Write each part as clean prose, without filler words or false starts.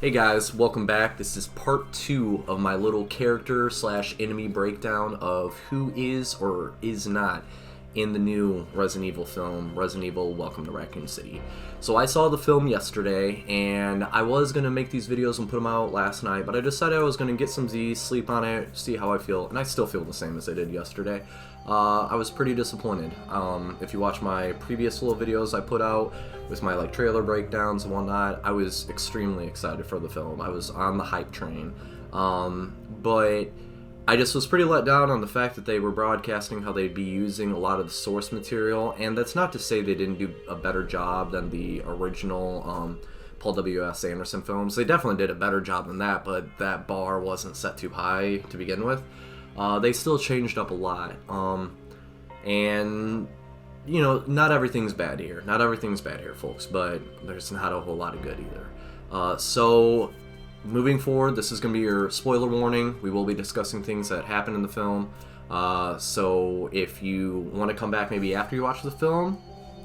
Hey guys, welcome back. This is part 2 of my little character slash enemy breakdown of who is or is not in the new Resident Evil film, Resident Evil Welcome to Raccoon City. So I saw the film yesterday, and I was going to make these videos and put them out last night, but I decided I was going to get some Z's, sleep on it, see how I feel, and I still feel the same as I did yesterday. I was pretty disappointed. If you watch my previous little videos I put out with my trailer breakdowns and whatnot, I was extremely excited for the film. I was on the hype train, but I just was pretty let down on the fact that they were broadcasting how they'd be using a lot of the source material, and that's not to say they didn't do a better job than the original Paul W.S. Anderson films. They definitely did a better job than that, but that bar wasn't set too high to begin with. They still changed up a lot, and you know, not everything's bad here. Not everything's bad here, folks, but there's not a whole lot of good either. So moving forward, this is going to be your spoiler warning. We will be discussing things that happen in the film. So if you want to come back maybe after you watch the film,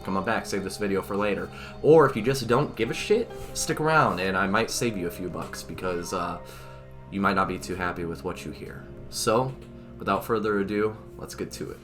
come on back, save this video for later. Or if you just don't give a shit, stick around and I might save you a few bucks because you might not be too happy with what you hear. So, without further ado, let's get to it.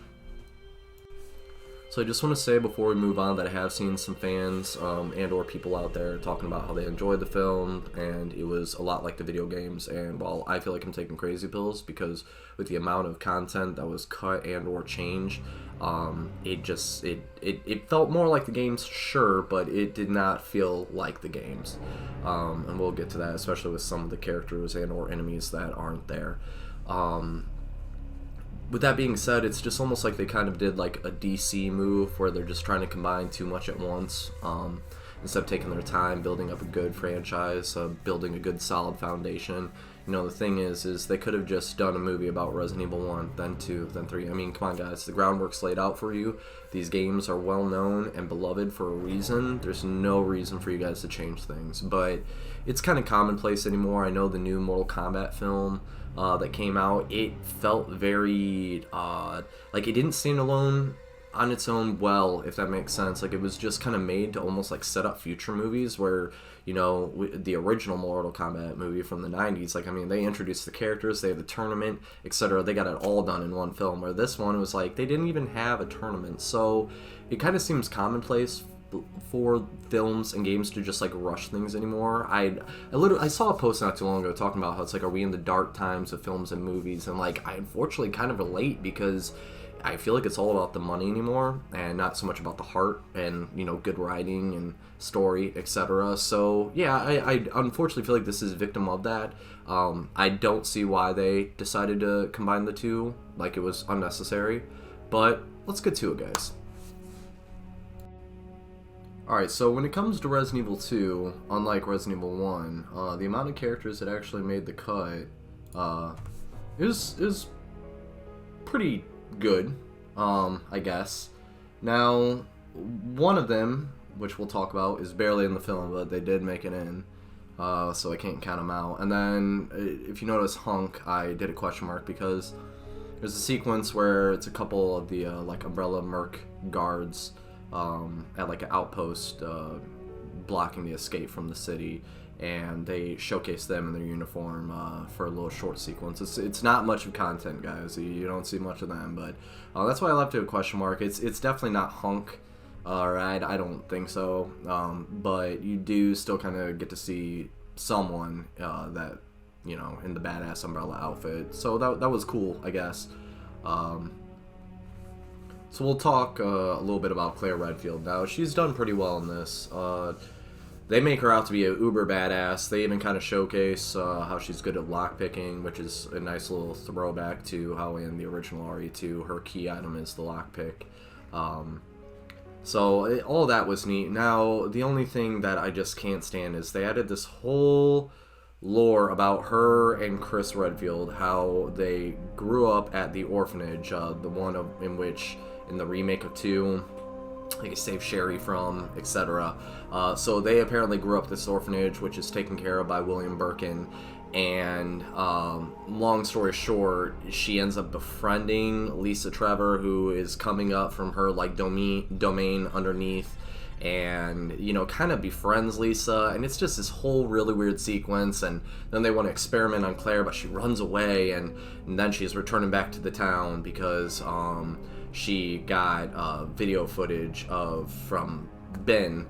So I just want to say before we move on that I have seen some fans and or people out there talking about how they enjoyed the film and it was a lot like the video games, and while I feel like I'm taking crazy pills because with the amount of content that was cut and or changed, it felt more like the games, sure, but it did not feel like the games, and we'll get to that, especially with some of the characters and or enemies that aren't there. With that being said, it's just almost like they kind of did like a DC move where they're just trying to combine too much at once, instead of taking their time building up a good franchise, building a good solid foundation. You know, the thing is they could have just done a movie about Resident Evil 1, then 2, then 3. I mean, come on guys, the groundwork's laid out for you. These games are well known and beloved for a reason. There's no reason for you guys to change things, but it's kind of commonplace anymore. I know the new Mortal Kombat film that came out, it felt very like it didn't stand alone on its own well, if that makes sense. Like, it was just kind of made to almost like set up future movies where, you know, the original Mortal Kombat movie from the 90s, like, I mean, they introduced the characters, they had the tournament, etc. They got it all done in one film, where this one was like, they didn't even have a tournament. So it kind of seems commonplace for films and games to just like rush things anymore. I saw a post not too long ago talking about how it's like, are we in the dark times of films and movies? And like, I unfortunately kind of relate because I feel like it's all about the money anymore and not so much about the heart and, you know, good writing and story, etc. So yeah, I unfortunately feel like this is a victim of that. I don't see why they decided to combine the two. Like, it was unnecessary, but let's get to it, guys. Alright, so when it comes to Resident Evil 2, unlike Resident Evil 1, the amount of characters that actually made the cut is pretty good, I guess. Now, one of them, which we'll talk about, is barely in the film, but they did make it in, so I can't count them out. And then, if you notice Hunk, I did a question mark because there's a sequence where it's a couple of the like Umbrella Merc guards at like an outpost blocking the escape from the city, and they showcase them in their uniform for a little short sequence. It's not much of content, guys. You don't see much of them, but that's why I left it a question mark. It's definitely not Hunk, right? I don't think so, but you do still kind of get to see someone that, you know, in the badass Umbrella outfit, so that was cool, I guess. So we'll talk a little bit about Claire Redfield now. She's done pretty well in this. They make her out to be a uber badass. They even kind of showcase how she's good at lockpicking, which is a nice little throwback to how in the original RE2 her key item is the lockpick. So all that was neat. Now, the only thing that I just can't stand is they added this whole lore about her and Chris Redfield, how they grew up at the orphanage, the one in which in the remake of 2 they saved Sherry from, etc. So they apparently grew up at this orphanage, which is taken care of by William Birkin, and long story short, she ends up befriending Lisa Trevor, who is coming up from her like domain underneath, and, you know, kind of befriends Lisa, and it's just this whole really weird sequence. And then they want to experiment on Claire, but she runs away, and then she's returning back to the town because she got video footage from Ben,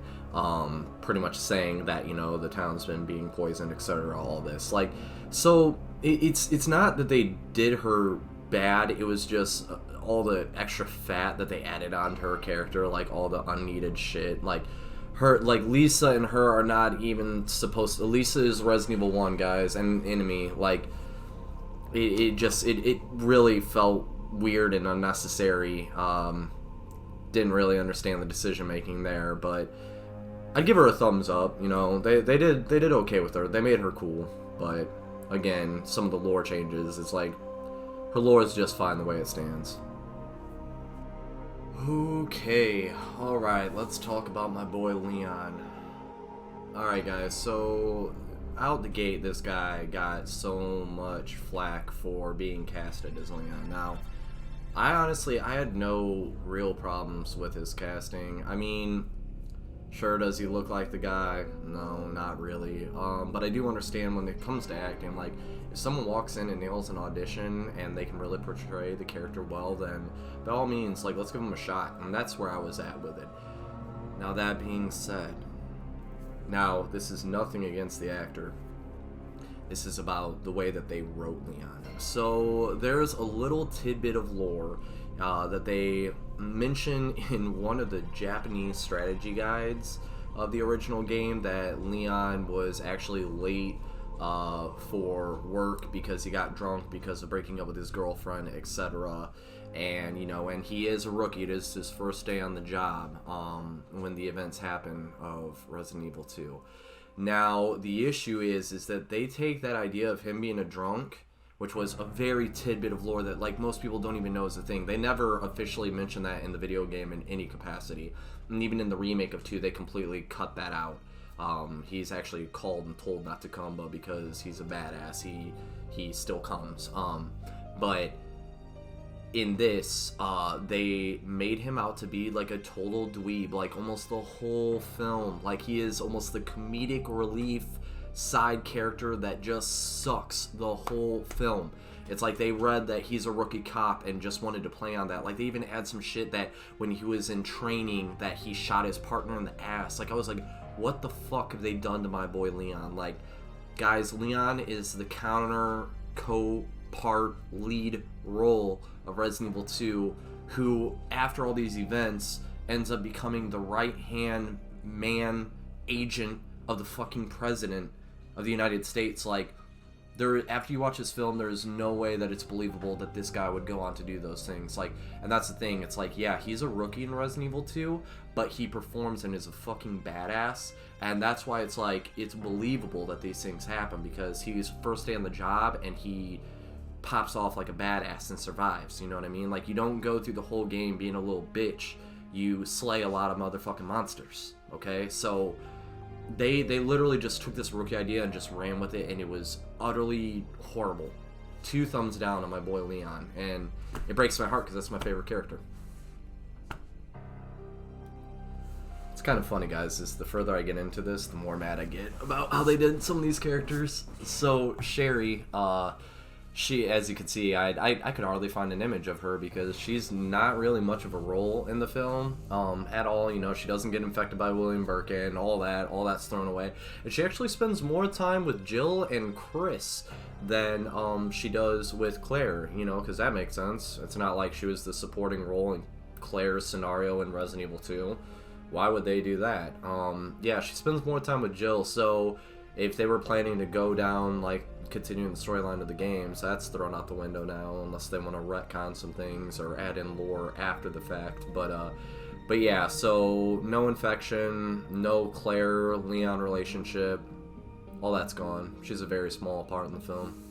pretty much saying that, you know, the town's been being poisoned, etc. All this, like, so it's not that they did her bad, it was just all the extra fat that they added onto her character, like all the unneeded shit. Like her, like Lisa and her are not even supposed to. Lisa is Resident Evil 1, guys, and enemy. Like it really felt weird and unnecessary. Didn't really understand the decision making there, but I'd give her a thumbs up. You know, they did okay with her. They made her cool, but again, some of the lore changes. It's like her lore is just fine the way it stands. Okay, alright, let's talk about my boy Leon. Alright guys, so out the gate this guy got so much flack for being casted as Leon. Now, I had no real problems with his casting. I mean, sure, does he look like the guy? No, not really. But I do understand when it comes to acting, like, if someone walks in and nails an audition and they can really portray the character well, then by all means, like, let's give them a shot. And that's where I was at with it. Now, that being said, now, this is nothing against the actor. This is about the way that they wrote Leon. So, there's a little tidbit of lore that they mention in one of the Japanese strategy guides of the original game, that Leon was actually late for work because he got drunk because of breaking up with his girlfriend, etc. And, you know, and he is a rookie. It is his first day on the job when the events happen of Resident Evil 2. Now, the issue is that they take that idea of him being a drunk, which was a very tidbit of lore that, like, most people don't even know is a thing. They never officially mention that in the video game in any capacity. And even in the remake of 2, they completely cut that out. He's actually called and told not to come, but because he's a badass, he still comes. But in this, they made him out to be like a total dweeb, like almost the whole film. Like, he is almost the comedic relief side character that just sucks the whole film. It's like they read that he's a rookie cop and just wanted to play on that. Like, they even add some shit that when he was in training that he shot his partner in the ass. Like, I was like, what the fuck have they done to my boy Leon? Like, guys, Leon is the counter co-part lead role of Resident Evil 2, who, after all these events, ends up becoming the right-hand man agent of the fucking president of the United States. Like, after you watch this film, there is no way that it's believable that this guy would go on to do those things. Like, and that's the thing. It's like, yeah, he's a rookie in Resident Evil 2, but he performs and is a fucking badass. And that's why it's like, it's believable that these things happen, because he's first day on the job and he pops off like a badass and survives. You know what I mean? Like, you don't go through the whole game being a little bitch. You slay a lot of motherfucking monsters. Okay? So they literally just took this rookie idea and just ran with it, and it was utterly horrible. 2 thumbs down on my boy Leon, and it breaks my heart because that's my favorite character. It's kind of funny, guys, is the further I get into this, the more mad I get about how they did some of these characters. So Sherry, she, as you can see, I could hardly find an image of her because she's not really much of a role in the film at all. You know, she doesn't get infected by William Birkin, all that's thrown away. And she actually spends more time with Jill and Chris than she does with Claire, you know, because that makes sense. It's not like she was the supporting role in Claire's scenario in Resident Evil 2. Why would they do that? Yeah, she spends more time with Jill, so if they were planning to go down, like, continuing the storyline of the games, that's thrown out the window now, unless they want to retcon some things or add in lore after the fact. But yeah, so no infection, no Claire-Leon relationship, all that's gone. She's a very small part in the film.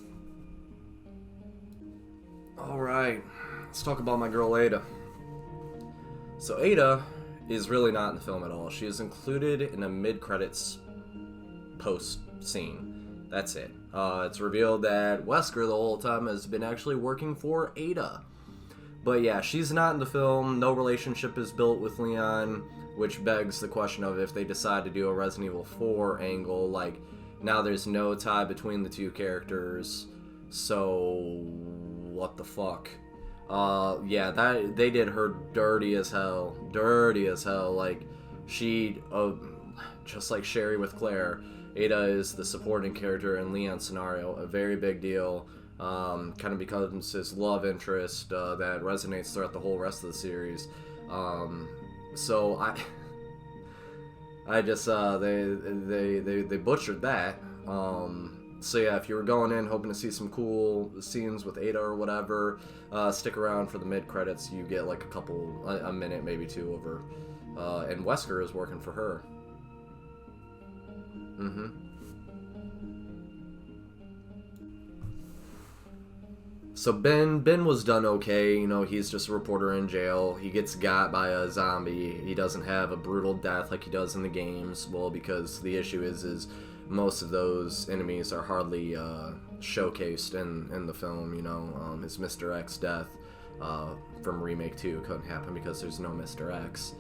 Alright, let's talk about my girl Ada. So Ada is really not in the film at all. She is included in a mid-credits post scene. That's it. It's revealed that Wesker the whole time has been actually working for Ada. But yeah, she's not in the film. No relationship is built with Leon. which begs the question of if they decide to do a Resident Evil 4 angle, like, now there's no tie between the two characters, so what the fuck? Yeah, that they did her dirty as hell, like, she, just like Sherry with Claire, Ada is the supporting character in Leon's scenario, a very big deal, kind of becomes his love interest, that resonates throughout the whole rest of the series, so I just, they butchered that. So yeah, if you were going in hoping to see some cool scenes with Ada or whatever, stick around for the mid-credits. You get like a minute, maybe two of her. And Wesker is working for her. So Ben was done okay, you know, he's just a reporter in jail. He gets got by a zombie. He doesn't have a brutal death like he does in the games. Well, because the issue is most of those enemies are hardly showcased in the film, you know. His Mr. X death from Remake 2 couldn't happen because there's no Mr. X.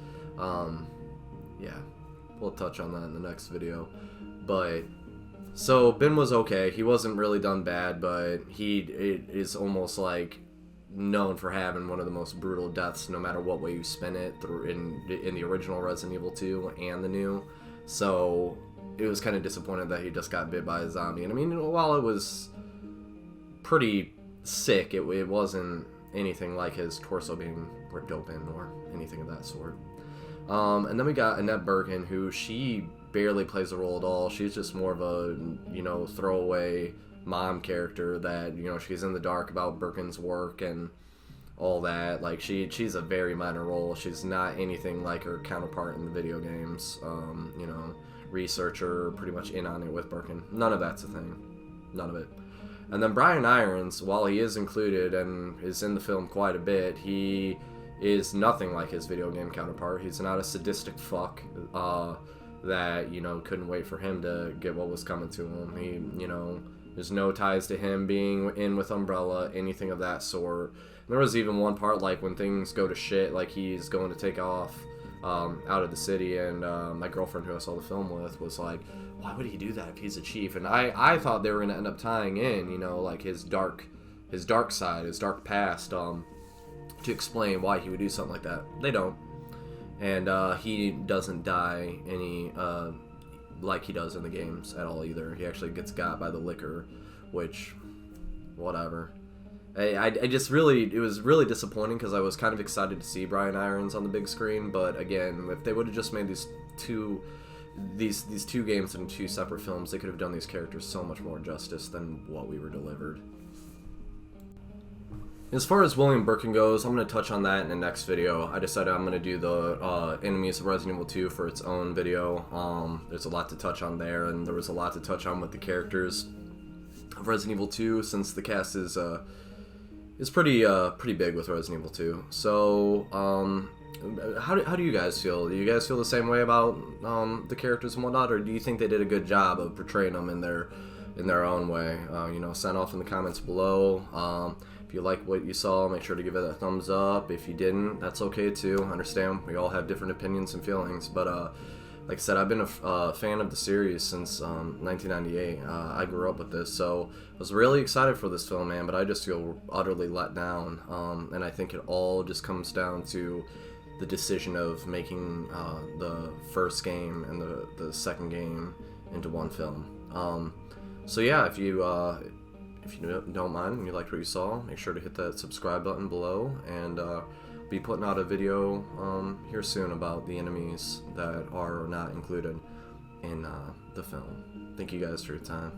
Yeah, we'll touch on that in the next video. But so Ben was okay. He wasn't really done bad, but it is almost like known for having one of the most brutal deaths, no matter what way you spin it, through in the original Resident Evil 2 and the new. So it was kind of disappointed that he just got bit by a zombie. And I mean, while it was pretty sick, it wasn't anything like his torso being ripped open or anything of that sort. And then we got Annette Birkin, who she barely plays a role at all. She's just more of a, you know, throwaway mom character that, you know, she's in the dark about Birkin's work and all that. Like, she's a very minor role. She's not anything like her counterpart in the video games. You know, researcher, pretty much in on it with Birkin. None of that's a thing. None of it. And then Brian Irons, while he is included and is in the film quite a bit, he is nothing like his video game counterpart. He's not a sadistic fuck that, you know, couldn't wait for him to get what was coming to him. He, you know, there's no ties to him being in with Umbrella, anything of that sort. And there was even one part, like, when things go to shit, like he's going to take off out of the city, and my girlfriend who I saw the film with was like, why would he do that if he's a chief? And I thought they were going to end up tying in, you know, like his dark side, his dark past, to explain why he would do something like that. They don't. And he doesn't die any like he does in the games at all either. He actually gets got by the liquor, which, whatever. I just really, it was really disappointing because I was kind of excited to see Brian Irons on the big screen, but again, if they would have just made these two games into two separate films, they could have done these characters so much more justice than what we were delivered. As far as William Birkin goes, I'm going to touch on that in the next video. I decided I'm going to do the enemies of Resident Evil 2 for its own video. There's a lot to touch on there, and there was a lot to touch on with the characters of Resident Evil 2, since the cast is pretty big with Resident Evil 2. So, how do you guys feel? Do you guys feel the same way about the characters and whatnot, or do you think they did a good job of portraying them in their own way? You know, sound off in the comments below. If you like what you saw, make sure to give it a thumbs up. If you didn't, that's okay too. Understand, we all have different opinions and feelings, but like I said, I've been a fan of the series since 1998. I grew up with this, so I was really excited for this film, man, but I just feel utterly let down, and I think it all just comes down to the decision of making the first game and the second game into one film. So yeah, if you don't mind and you liked what you saw, make sure to hit that subscribe button below, and be putting out a video here soon about the enemies that are not included in the film. Thank you guys for your time.